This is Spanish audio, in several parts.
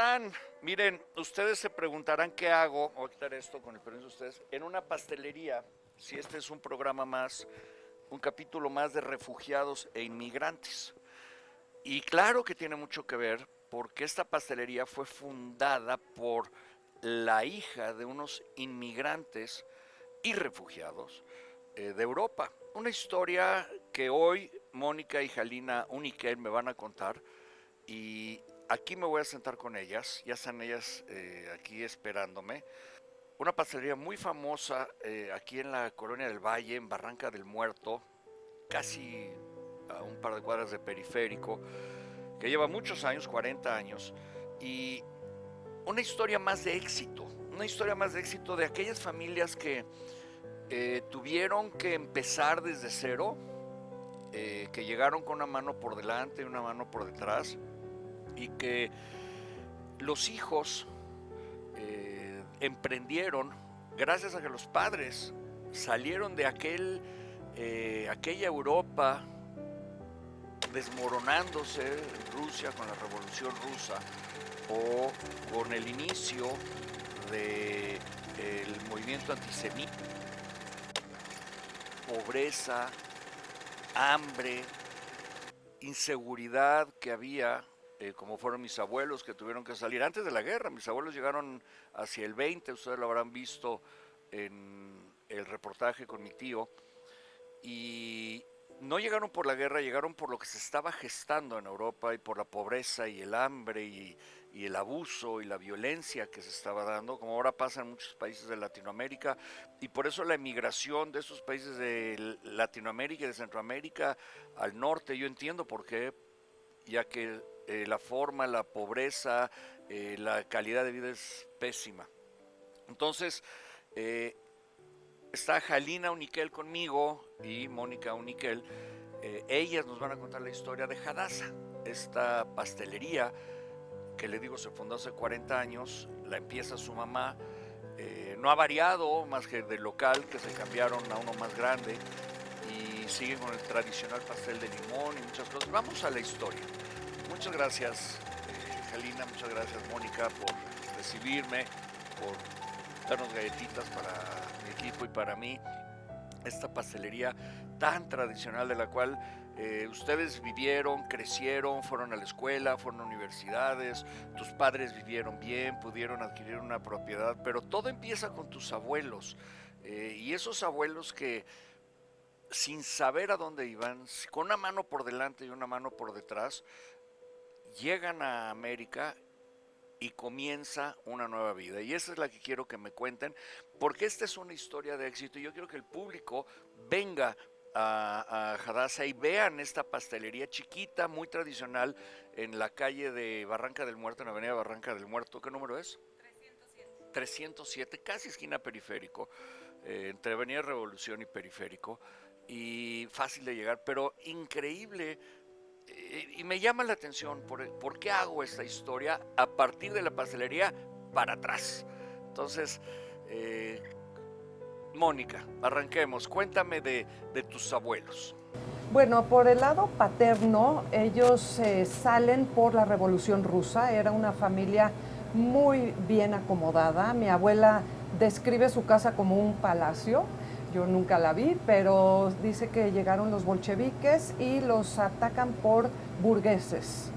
están? Miren, ustedes se preguntarán qué hago, voy a quitar esto con el permiso de ustedes, en una pastelería, si este es un programa más, un capítulo más de refugiados e inmigrantes. Y claro que tiene mucho que ver porque esta pastelería fue fundada por la hija de unos inmigrantes y refugiados de Europa. Una historia que hoy Mónica y Jalina Uniquel me van a contar y aquí me voy a sentar con ellas, ya están ellas aquí esperándome. Una pastelería muy famosa aquí en la Colonia del Valle, en Barranca del Muerto, casi a un par de cuadras de periférico, que lleva muchos años, 40 años, y una historia más de éxito, una historia más de éxito de aquellas familias que tuvieron que empezar desde cero, que llegaron con una mano por delante y una mano por detrás, y que los hijos emprendieron gracias a que los padres salieron de aquella Europa desmoronándose en Rusia con la Revolución Rusa o con el inicio del movimiento antisemita, pobreza, hambre, inseguridad que había, como fueron mis abuelos que tuvieron que salir antes de la guerra. Mis abuelos llegaron hacia el 20, ustedes lo habrán visto en el reportaje con mi tío, y no llegaron por la guerra, llegaron por lo que se estaba gestando en Europa y por la pobreza y el hambre y el abuso y la violencia que se estaba dando, como ahora pasa en muchos países de Latinoamérica, y por eso la emigración de esos países de Latinoamérica y de Centroamérica al norte, yo entiendo por qué, ya que la forma, la pobreza, la calidad de vida es pésima. Entonces, está Jalina Uniquel conmigo y Mónica Uniquel. Ellas nos van a contar la historia de Hadassah, esta pastelería que le digo se fundó hace 40 años, la empieza su mamá, no ha variado más que del local, que se cambiaron a uno más grande, y siguen con el tradicional pastel de limón y muchas cosas. Vamos a la historia. Muchas gracias, Jalina, muchas gracias, Mónica, por recibirme, por darnos galletitas para mi equipo y para mí. Esta pastelería tan tradicional de la cual ustedes vivieron, crecieron, fueron a la escuela, fueron a universidades, tus padres vivieron bien, pudieron adquirir una propiedad, pero todo empieza con tus abuelos, y esos abuelos que sin saber a dónde iban, con una mano por delante y una mano por detrás, llegan a América y comienza una nueva vida. Y esa es la que quiero que me cuenten, porque esta es una historia de éxito y yo quiero que el público venga a Hadassah y vean esta pastelería chiquita, muy tradicional, en la calle de Barranca del Muerto, en la avenida Barranca del Muerto. ¿Qué número es? 307, casi esquina periférico, entre Avenida Revolución y Periférico, y fácil de llegar, pero increíble. Y me llama la atención por qué hago esta historia a partir de la pastelería para atrás. Entonces, Mónica, arranquemos. Cuéntame de tus abuelos. Bueno, por el lado paterno, ellos salen por la Revolución Rusa. Era una familia muy bien acomodada. Mi abuela describe su casa como un palacio. Yo nunca la vi, pero dice que llegaron los bolcheviques y los atacan por burgueses,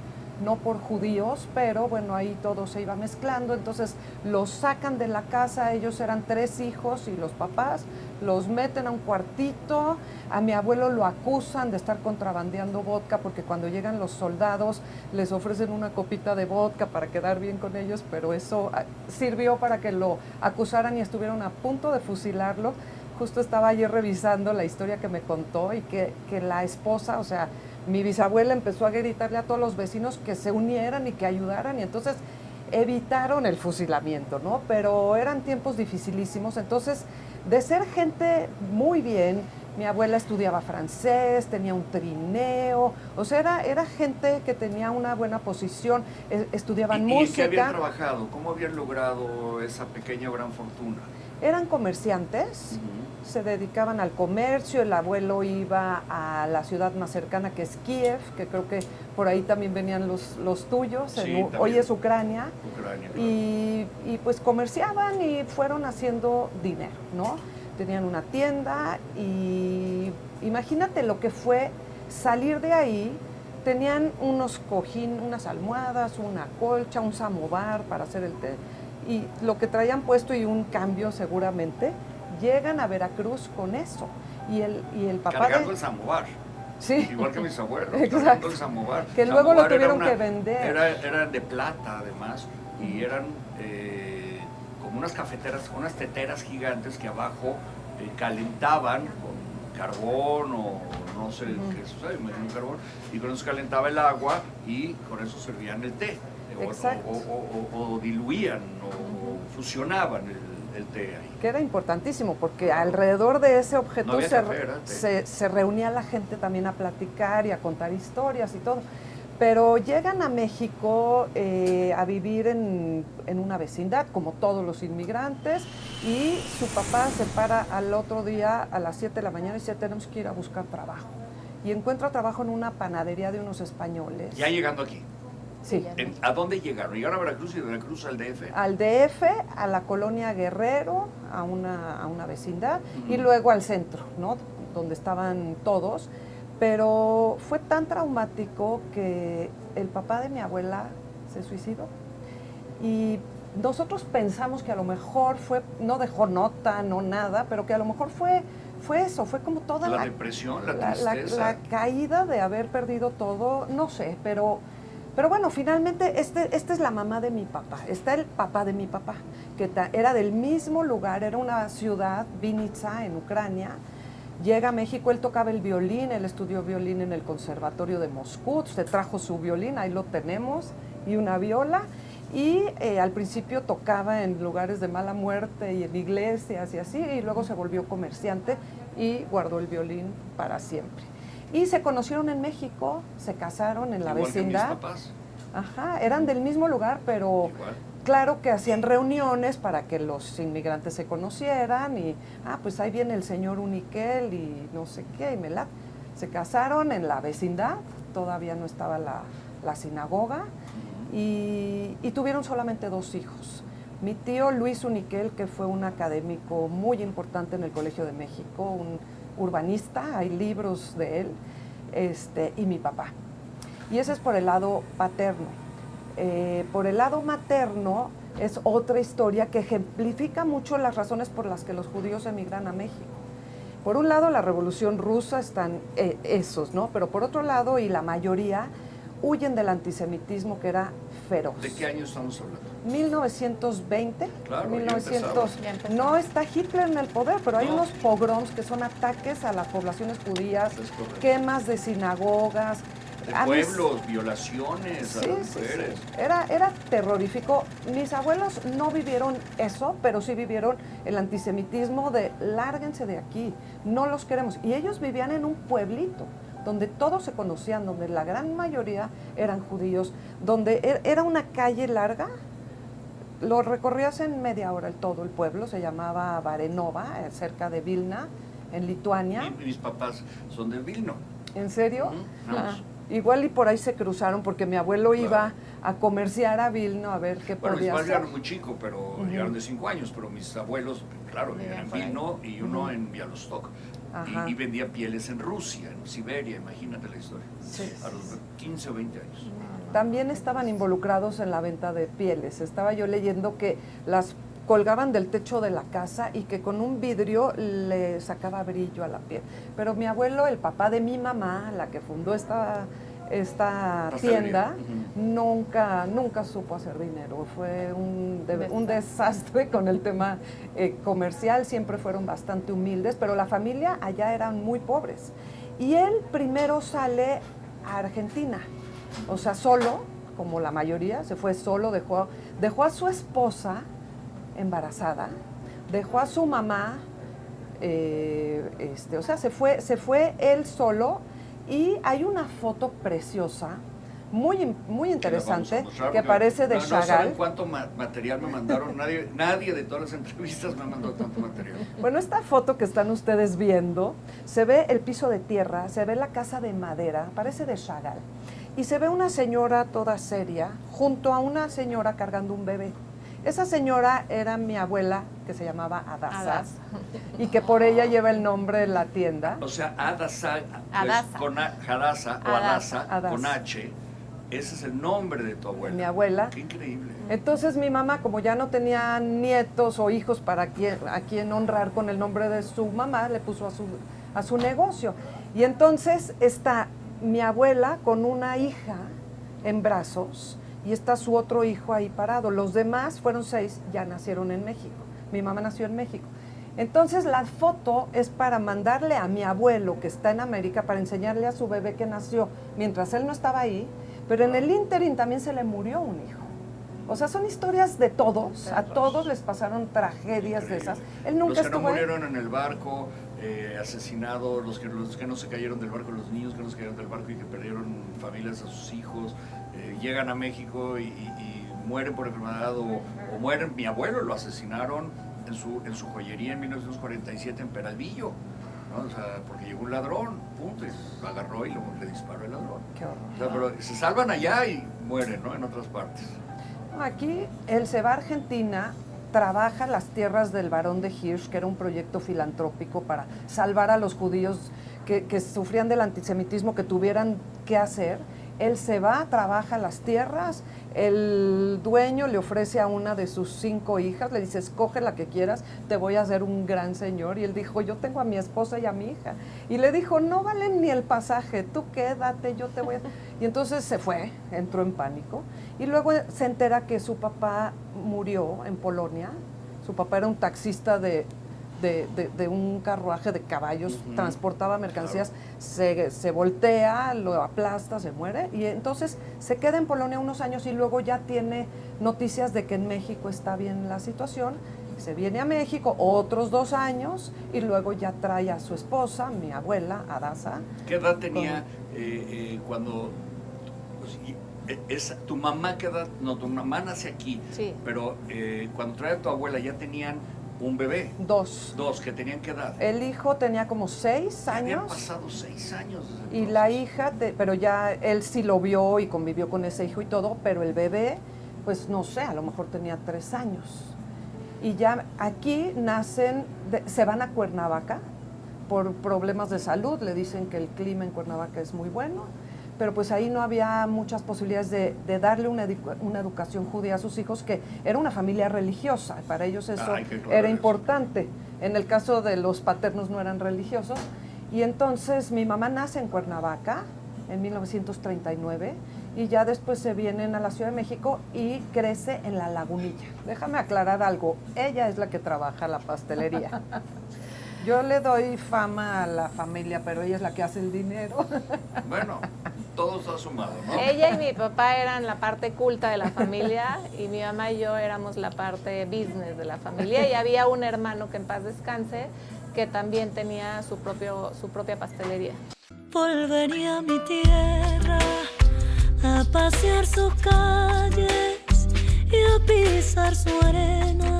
no por judíos, pero bueno, ahí todo se iba mezclando. Entonces los sacan de la casa, ellos eran 3 hijos y los papás, los meten a un cuartito. A mi abuelo lo acusan de estar contrabandeando vodka, porque cuando llegan los soldados les ofrecen una copita de vodka para quedar bien con ellos, pero eso sirvió para que lo acusaran y estuvieron a punto de fusilarlo. Justo estaba ayer revisando la historia que me contó y que la esposa, o sea, mi bisabuela empezó a gritarle a todos los vecinos que se unieran y que ayudaran, y entonces evitaron el fusilamiento, ¿no? Pero eran tiempos dificilísimos. Entonces, de ser gente muy bien, mi abuela estudiaba francés, tenía un trineo, o sea, era gente que tenía una buena posición, estudiaban música. ¿Y en qué habían trabajado? ¿Cómo habían logrado esa pequeña o gran fortuna? Eran comerciantes, se dedicaban al comercio, el abuelo iba a la ciudad más cercana que es Kiev, que creo que por ahí también venían los tuyos, Sí, hoy es Ucrania, Ucrania, claro. y pues comerciaban y fueron haciendo dinero, ¿no? Tenían una tienda y imagínate lo que fue salir de ahí. Tenían unos cojines, unas almohadas, una colcha, un samovar para hacer el té. Y lo que traían puesto y un cambio seguramente, llegan a Veracruz con eso. Y el papá cargando el samovar. Sí. Igual que mis abuelos, Exacto. cargando el samovar. Que luego Samovar lo tuvieron era que vender. Era de plata además, y eran como unas cafeteras, unas teteras gigantes que abajo calentaban con carbón o no sé qué es, me imagino carbón, y con eso calentaba el agua y con eso servían el té. O diluían o fusionaban el té ahí. Que era importantísimo, porque alrededor de ese objeto No había café, se reunía la gente también a platicar y a contar historias y todo. Pero llegan a México a vivir en una vecindad, como todos los inmigrantes, y su papá se para al otro día a las 7 de la mañana y dice, tenemos que ir a buscar trabajo. Y encuentra trabajo en una panadería de unos españoles. Ya llegando aquí. Sí. ¿A dónde llegaron? ¿Llegaron a Veracruz y de Veracruz al DF? Al DF, a la colonia Guerrero, a una vecindad, y luego al centro, ¿no? Donde estaban todos. Pero fue tan traumático que el papá de mi abuela se suicidó. Y nosotros pensamos que a lo mejor no dejó nota, no nada, pero que a lo mejor fue eso, fue como toda la depresión, la tristeza. La caída de haber perdido todo, no sé, pero bueno, finalmente esta es la mamá de mi papá, está el papá de mi papá, que era del mismo lugar, era una ciudad, Vinica, en Ucrania. Llega a México, él tocaba el violín, él estudió violín en el Conservatorio de Moscú, se trajo su violín, ahí lo tenemos, y una viola, y al principio tocaba en lugares de mala muerte y en iglesias y así, y luego se volvió comerciante y guardó el violín para siempre. Y se conocieron en México, se casaron en la vecindad. Que mis papás. Ajá, eran del mismo lugar, pero igual. Claro que hacían reuniones para que los inmigrantes se conocieran y, pues ahí viene el señor Uniquel y no sé qué, y se casaron en la vecindad, todavía no estaba la sinagoga, y tuvieron solamente 2 hijos. Mi tío Luis Uniquel, que fue un académico muy importante en el Colegio de México, un urbanista, hay libros de él, y mi papá. Y ese es por el lado paterno. Por el lado materno es otra historia que ejemplifica mucho las razones por las que los judíos emigran a México. Por un lado, la Revolución Rusa están esos, ¿no? Pero por otro lado, y la mayoría, huyen del antisemitismo que era feroz. ¿De qué año estamos hablando? 1920. Claro, 1900. No está Hitler en el poder, pero hay unos pogroms que son ataques a las poblaciones judías, quemas de sinagogas, de pueblos, violaciones a las mujeres. Sí. Era terrorífico. Mis abuelos no vivieron eso, pero sí vivieron el antisemitismo de lárguense de aquí, no los queremos. Y ellos vivían en un pueblito donde todos se conocían, donde la gran mayoría eran judíos, donde era una calle larga, lo recorrías en media hora todo el pueblo, se llamaba Barenova, cerca de Vilna, en Lituania. Mis papás son de Vilno. ¿En serio? Igual y por ahí se cruzaron porque mi abuelo iba a comerciar a Vilno a ver qué podía hacer. Mis padres eran muy chicos, pero llegaron de 5 años, pero mis abuelos, claro, vivían en Vilno y uno en Bialostok. Y vendía pieles en Rusia, en Siberia, imagínate la historia. Sí. A los 15 o 20 años. También estaban involucrados en la venta de pieles. Estaba yo leyendo que las colgaban del techo de la casa y que con un vidrio le sacaba brillo a la piel. Pero mi abuelo, el papá de mi mamá, la que fundó esta tienda, nunca supo hacer dinero. Fue un desastre con el tema comercial, siempre fueron bastante humildes, pero la familia allá eran muy pobres. Y él primero sale a Argentina, o sea, solo, como la mayoría, se fue solo, dejó a su esposa embarazada, dejó a su mamá, o sea, se fue él solo. Y hay una foto preciosa muy interesante, mostrar, que parece de no saben Chagall. cuánto material me mandaron. Nadie de todas las entrevistas me ha mandado tanto material. Bueno, esta foto que están ustedes viendo, se ve el piso de tierra, se ve la casa de madera, parece de Chagall. Y se ve una señora toda seria junto a una señora cargando un bebé. Esa señora era mi abuela, que se llamaba Adasa, y que por ella lleva el nombre de la tienda. O sea, Adasa, Adasa. con Hadasa o Adasa. Adasa, con H, ese es el nombre de tu abuela. Mi abuela. Qué increíble. Entonces mi mamá, como ya no tenía nietos o hijos a quien honrar con el nombre de su mamá, le puso a su negocio. Y entonces está mi abuela con una hija en brazos y está su otro hijo ahí parado. Los demás, fueron 6, ya nacieron en México. Mi mamá nació en México. Entonces la foto es para mandarle a mi abuelo, que está en América, para enseñarle a su bebé que nació mientras él no estaba ahí, pero en el ínterin también se le murió un hijo. O sea, son historias de todos, a todos les pasaron tragedias de esas. Él nunca los que no estuvo ahí. murieron en el barco, asesinados, los que no se cayeron del barco, los niños que no se cayeron del barco y que perdieron familias a sus hijos, llegan a México y mueren por enfermedad o mueren. Mi abuelo lo asesinaron en su joyería en 1947 en Peralvillo, ¿no? O sea, porque llegó un ladrón, punto, y lo agarró y le disparó el ladrón. Qué horror. O sea, pero se salvan allá y mueren, ¿no? En otras partes. Aquí él se va a Argentina, trabaja las tierras del Barón de Hirsch, que era un proyecto filantrópico para salvar a los judíos que sufrían del antisemitismo, que tuvieran que hacer. Él se va, trabaja las tierras, el dueño le ofrece a una de sus 5 hijas, le dice, escoge la que quieras, te voy a hacer un gran señor. Y él dijo, yo tengo a mi esposa y a mi hija. Y le dijo, no valen ni el pasaje, tú quédate, yo te voy a... Y entonces se fue, entró en pánico. Y luego se entera que su papá murió en Polonia. Su papá era un taxista de un carruaje de caballos, transportaba mercancías, se voltea, lo aplasta, se muere, y entonces se queda en Polonia unos años y luego ya tiene noticias de que en México está bien la situación, se viene a México otros 2 años y luego ya trae a su esposa, mi abuela, Adasa. ¿Qué edad tenía cuando... Pues, tu mamá, ¿qué edad? No, tu mamá nace aquí, Sí. pero cuando trae a tu abuela ya tenían un bebé. 2. ¿Que tenían qué edad? El hijo tenía como 6 Habían años. pasado 6 años desde Y entonces. la hija, pero ya él sí lo vio y convivió con ese hijo y todo, pero el bebé, pues no sé, a lo mejor tenía 3 años. Y ya aquí nacen, se van a Cuernavaca por problemas de salud, le dicen que el clima en Cuernavaca es muy bueno, pero pues ahí no había muchas posibilidades de darle una educación judía a sus hijos, que era una familia religiosa, para ellos eso era importante. En el caso de los paternos no eran religiosos. Y entonces mi mamá nace en Cuernavaca en 1939 y ya después se vienen a la Ciudad de México y crece en La Lagunilla. Déjame aclarar algo, ella es la que trabaja la pastelería. Yo le doy fama a la familia, pero ella es la que hace el dinero. Bueno, todo está sumado, ¿no? Ella y mi papá eran la parte culta de la familia y mi mamá y yo éramos la parte business de la familia, y había un hermano, que en paz descanse, que también tenía su propia pastelería. Volvería a mi tierra a pasear sus calles y a pisar su arena.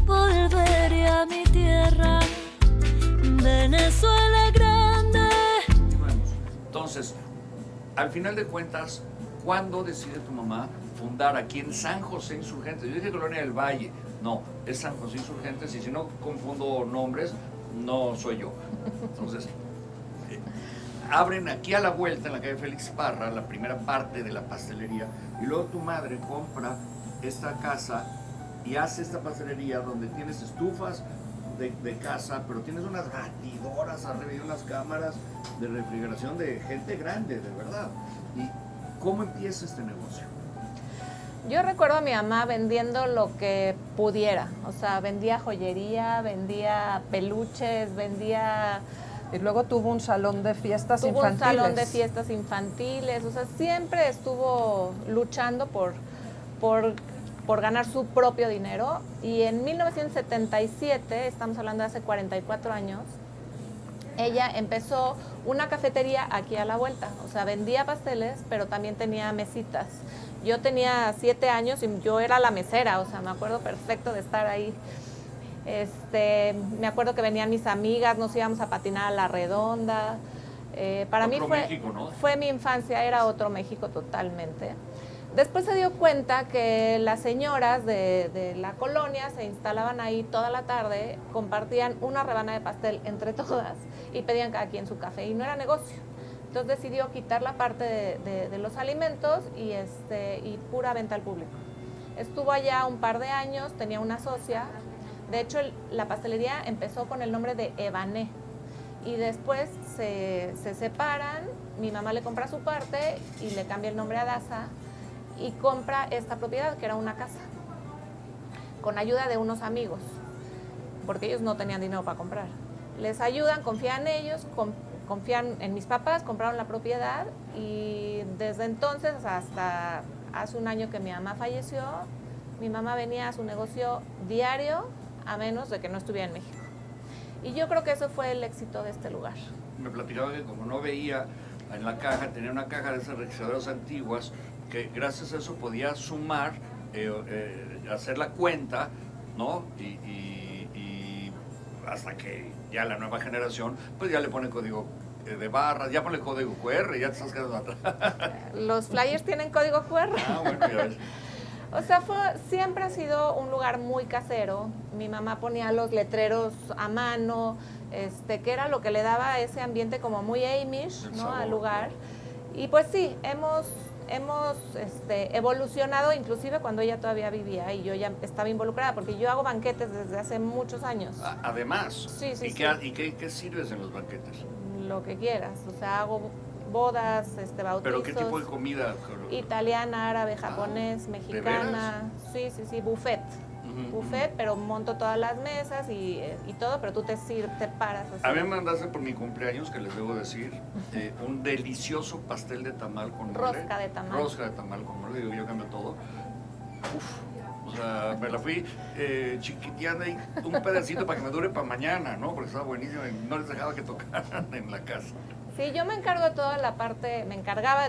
Volvería a mi tierra, Venezuela grande. Entonces, al final de cuentas, ¿cuándo decide tu mamá fundar aquí en San José Insurgentes? Yo dije Colonia del Valle, no, es San José Insurgentes, y si no confundo nombres, no soy yo. Entonces, abren aquí a la vuelta, en la calle Félix Parra, la primera parte de la pastelería, y luego tu madre compra esta casa y hace esta pastelería donde tienes estufas de casa, pero tienes unas batidoras arriba y unas cámaras de refrigeración de gente grande, de verdad. ¿Y cómo empieza este negocio? Yo recuerdo a mi mamá vendiendo lo que pudiera, o sea, vendía joyería, vendía peluches, vendía... Y luego tuvo un salón de fiestas infantiles. un salón de fiestas infantiles, o sea, siempre estuvo luchando por ganar su propio dinero. Y en 1977, estamos hablando de hace 44 años, ella empezó una cafetería aquí a la vuelta, o sea, vendía pasteles, pero también tenía mesitas. Yo tenía 7 años y yo era la mesera, o sea, me acuerdo perfecto de estar ahí. Me acuerdo que venían mis amigas, nos íbamos a patinar a la redonda. Para mí México, ¿no? fue mi infancia, era otro México totalmente. Después se dio cuenta que las señoras de la colonia se instalaban ahí toda la tarde, compartían una rebanada de pastel entre todas y pedían cada quien su café y no era negocio. Entonces decidió quitar la parte de los alimentos y pura venta al público. Estuvo allá un par de años, tenía una socia. De hecho, la pastelería empezó con el nombre de Evané y después se separan, mi mamá le compra su parte y le cambia el nombre a Daza y compra esta propiedad, que era una casa, con ayuda de unos amigos, porque ellos no tenían dinero para comprar. Les ayudan, confían en ellos, confían en mis papás, compraron la propiedad y desde entonces hasta hace un año que mi mamá falleció, mi mamá venía a su negocio diario, a menos de que no estuviera en México. Y yo creo que eso fue el éxito de este lugar. Me platicaba que como no veía en la caja, tenía una caja de esas registradoras antiguas, que gracias a eso podía sumar, hacer la cuenta, ¿no? Y hasta que ya la nueva generación, pues ya le pone código de barras, ya pone código QR, ya te estás quedando atrás. Los flyers tienen código QR. Ah, bueno, ya ves. O sea, siempre ha sido un lugar muy casero. Mi mamá ponía los letreros a mano, que era lo que le daba ese ambiente como muy Amish, ¿no? Al lugar. Y pues sí, hemos evolucionado, inclusive cuando ella todavía vivía y yo ya estaba involucrada, porque yo hago banquetes desde hace muchos años. Además, sí. ¿Y qué sirves en los banquetes? Lo que quieras, o sea, hago bodas, bautizos. ¿Pero qué tipo de comida? Italiana, árabe, japonés, mexicana. Sí, buffet. Buffet, pero monto todas las mesas y todo, pero tú te paras así. A mí me mandaste por mi cumpleaños, que les debo decir, un delicioso pastel de tamal con mole. Rosca de tamal. Rosca de tamal con mole, digo, yo cambio todo. Uf, o sea, me la fui chiquiteando y un pedacito para que me dure para mañana, ¿no? Porque estaba buenísimo y no les dejaba que tocaran en la casa. Sí, yo me encargaba de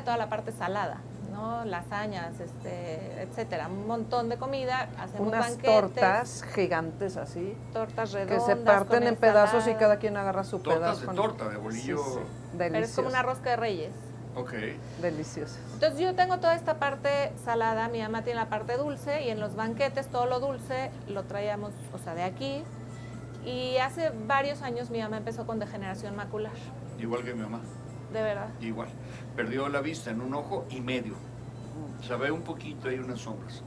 toda la parte salada, ¿no? Lasañas, etcétera, un montón de comida, hacemos unas banquetes, tortas gigantes así, tortas que redondas, se parten con en pedazos y ensalada. cada quien agarra su Tortas pedazo. de torta, de bolillo. Sí, Pero es delicioso. como una rosca de reyes. Ok. Deliciosas. Entonces yo tengo toda esta parte salada, mi mamá tiene la parte dulce y en los banquetes todo lo dulce lo traíamos, o sea, de aquí. Y hace varios años mi mamá empezó con degeneración macular. Igual que mi mamá. De verdad. Igual. Perdió la vista en un ojo y medio. Se ve un poquito, hay unas sombras.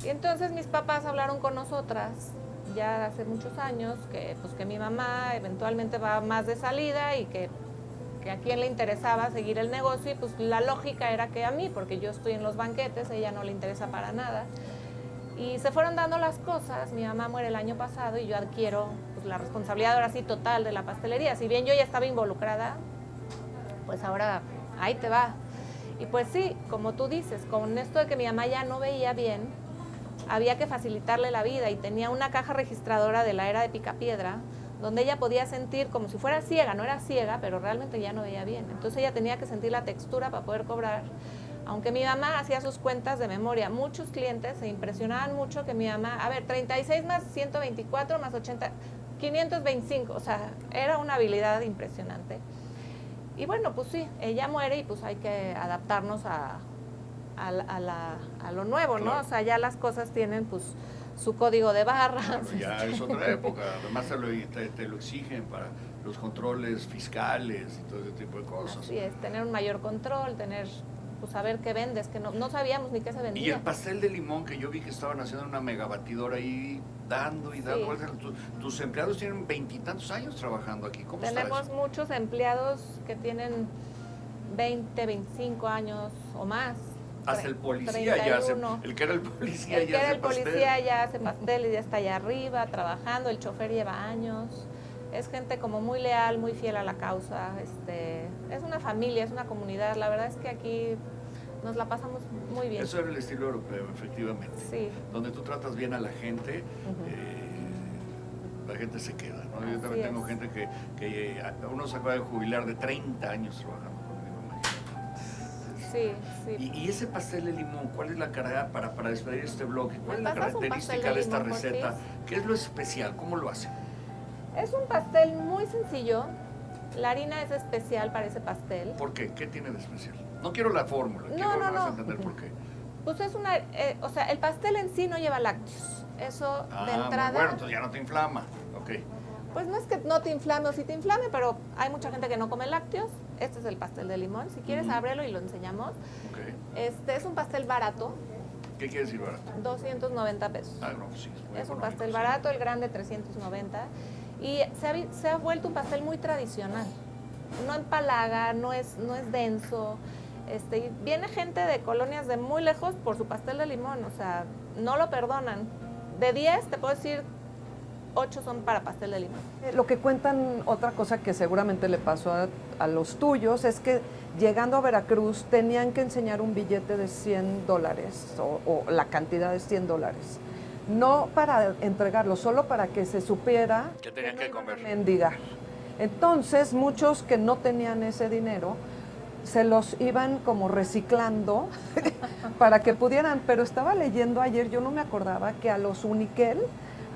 Y entonces mis papás hablaron con nosotras ya hace muchos años que mi mamá eventualmente va más de salida y que a quién le interesaba seguir el negocio y pues la lógica era que a mí, porque yo estoy en los banquetes, ella no le interesa para nada. Y se fueron dando las cosas, mi mamá muere el año pasado y yo adquiero pues, la responsabilidad ahora sí total de la pastelería. Si bien yo ya estaba involucrada, pues ahora ahí te va. Y pues sí, como tú dices, con esto de que mi mamá ya no veía bien, había que facilitarle la vida y tenía una caja registradora de la era de Picapiedra, donde ella podía sentir como si fuera ciega, no era ciega, pero realmente ya no veía bien. Entonces ella tenía que sentir la textura para poder cobrar. Aunque mi mamá hacía sus cuentas de memoria, muchos clientes se impresionaban mucho que mi mamá, 36 más 124 más 80, 525, o sea, era una habilidad impresionante. Y bueno, pues sí, ella muere y pues hay que adaptarnos a lo nuevo, ¿no? Claro. O sea, ya las cosas tienen pues su código de barras. Claro, ya es otra época, además te lo exigen para los controles fiscales y todo ese tipo de cosas. Así es, tener un mayor control, pues saber qué vendes, que no sabíamos ni qué se vendía. Y el pastel de limón que yo vi que estaban haciendo una megabatidora ahí, dando y dando. Sí. Tus empleados tienen 20 y tantos años trabajando aquí, ¿cómo está Tenemos eso? muchos empleados que tienen 20, 25 años o más. Hasta el policía ya hace, 31. el que era el policía El que ya era hace el pastel. policía ya hace pastel y ya está allá arriba trabajando, el chofer lleva años. Es gente como muy leal, muy fiel a la causa. Es una familia, es una comunidad. La verdad es que aquí nos la pasamos muy bien. Eso era el estilo europeo, efectivamente. Sí. Donde tú tratas bien a la gente, la gente se queda, ¿no? ¿no? Yo Así también tengo es. gente que uno se acaba de jubilar de 30 años trabajando conmigo, imagínate. Sí, sí. Y ese pastel de limón, ¿cuál es la carga para despedir este blog? ¿Cuál es la pasas un pastel característica de de esta limón, receta? porfis? ¿Qué es lo especial? ¿Cómo lo hacen? Es un pastel muy sencillo. La harina es especial para ese pastel. ¿Por qué? ¿Qué tiene de especial? No quiero la fórmula, No, quiero no, más no. entender por qué. Pues es una, o sea, el pastel en sí no lleva lácteos. Eso de entrada. Muy bueno, entonces ya no te inflama. Ok. Pues no es que no te inflame o sí te inflame, pero hay mucha gente que no come lácteos. Este es el pastel de limón. Si quieres, ábrelo y lo enseñamos. Ok. Este es un pastel barato, ¿Qué quiere decir barato? 290 pesos. Ah, no, sí. Muy Es un económico, pastel sí. barato, el grande 390. Y se ha vuelto un pastel muy tradicional. No empalaga, no es denso. Y viene gente de colonias de muy lejos por su pastel de limón, o sea, no lo perdonan. De 10, te puedo decir, 8 son para pastel de limón. Lo que cuentan, otra cosa que seguramente le pasó a los tuyos, es que llegando a Veracruz tenían que enseñar un billete de $100 o la cantidad de $100. No para entregarlo, solo para que se supiera Que tenían que no iban a comer. mendigar. Entonces, muchos que no tenían ese dinero se los iban como reciclando para que pudieran. Pero estaba leyendo ayer, yo no me acordaba, que a los Uniquel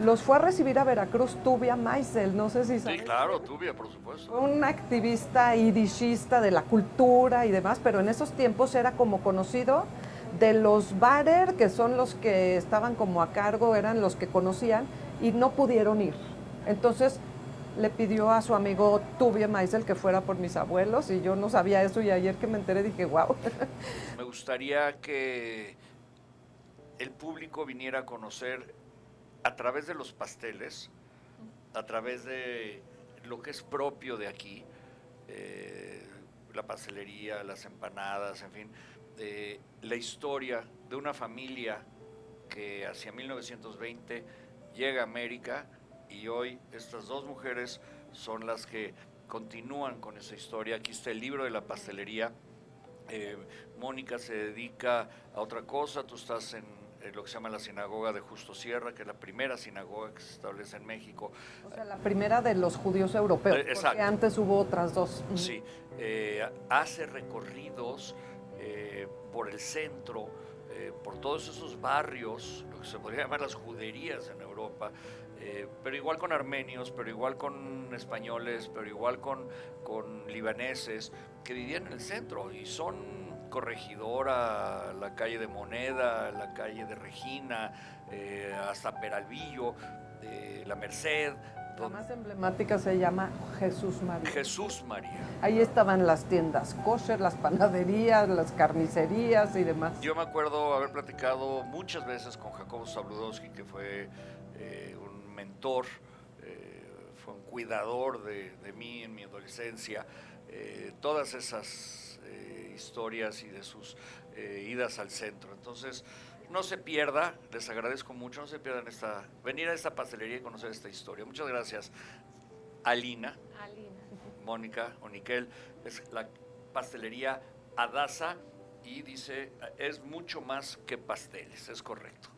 los fue a recibir a Veracruz Tubia Maisel, no sé si sabes. Sí, claro, Tubia, por supuesto. Fue un activista idishista de la cultura y demás, pero en esos tiempos era como conocido de los Barer, que son los que estaban como a cargo, eran los que conocían y no pudieron ir. Entonces le pidió a su amigo Tubia Maisel que fuera por mis abuelos y yo no sabía eso y ayer que me enteré dije, wow. Me gustaría que el público viniera a conocer a través de los pasteles, a través de lo que es propio de aquí, la pastelería, las empanadas, en fin, la historia de una familia que hacia 1920 llega a América y hoy estas dos mujeres son las que continúan con esa historia. Aquí está el libro de la pastelería. Mónica se dedica a otra cosa, tú estás en lo que se llama la sinagoga de Justo Sierra, que es la primera sinagoga que se establece en México. O sea, la primera de los judíos europeos, Exacto. porque antes hubo otras dos. Sí, hace recorridos por el centro, por todos esos barrios, lo que se podría llamar las juderías en Europa, pero igual con armenios, pero igual con españoles, pero igual con libaneses que vivían en el centro y son Corregidora, la calle de Moneda, la calle de Regina, hasta Peralvillo, la Merced. La más emblemática se llama Jesús María. Jesús María. Ahí estaban las tiendas kosher, las panaderías, las carnicerías y demás. Yo me acuerdo haber platicado muchas veces con Jacobo Zabludowski, que fue un mentor, fue un cuidador de mí en mi adolescencia. Todas esas historias y de sus idas al centro. Entonces, no se pierda, les agradezco mucho, no se pierdan venir a esta pastelería y conocer esta historia. Muchas gracias. Alina, Mónica Oniquel, es la pastelería Adasa y dice, es mucho más que pasteles, es correcto.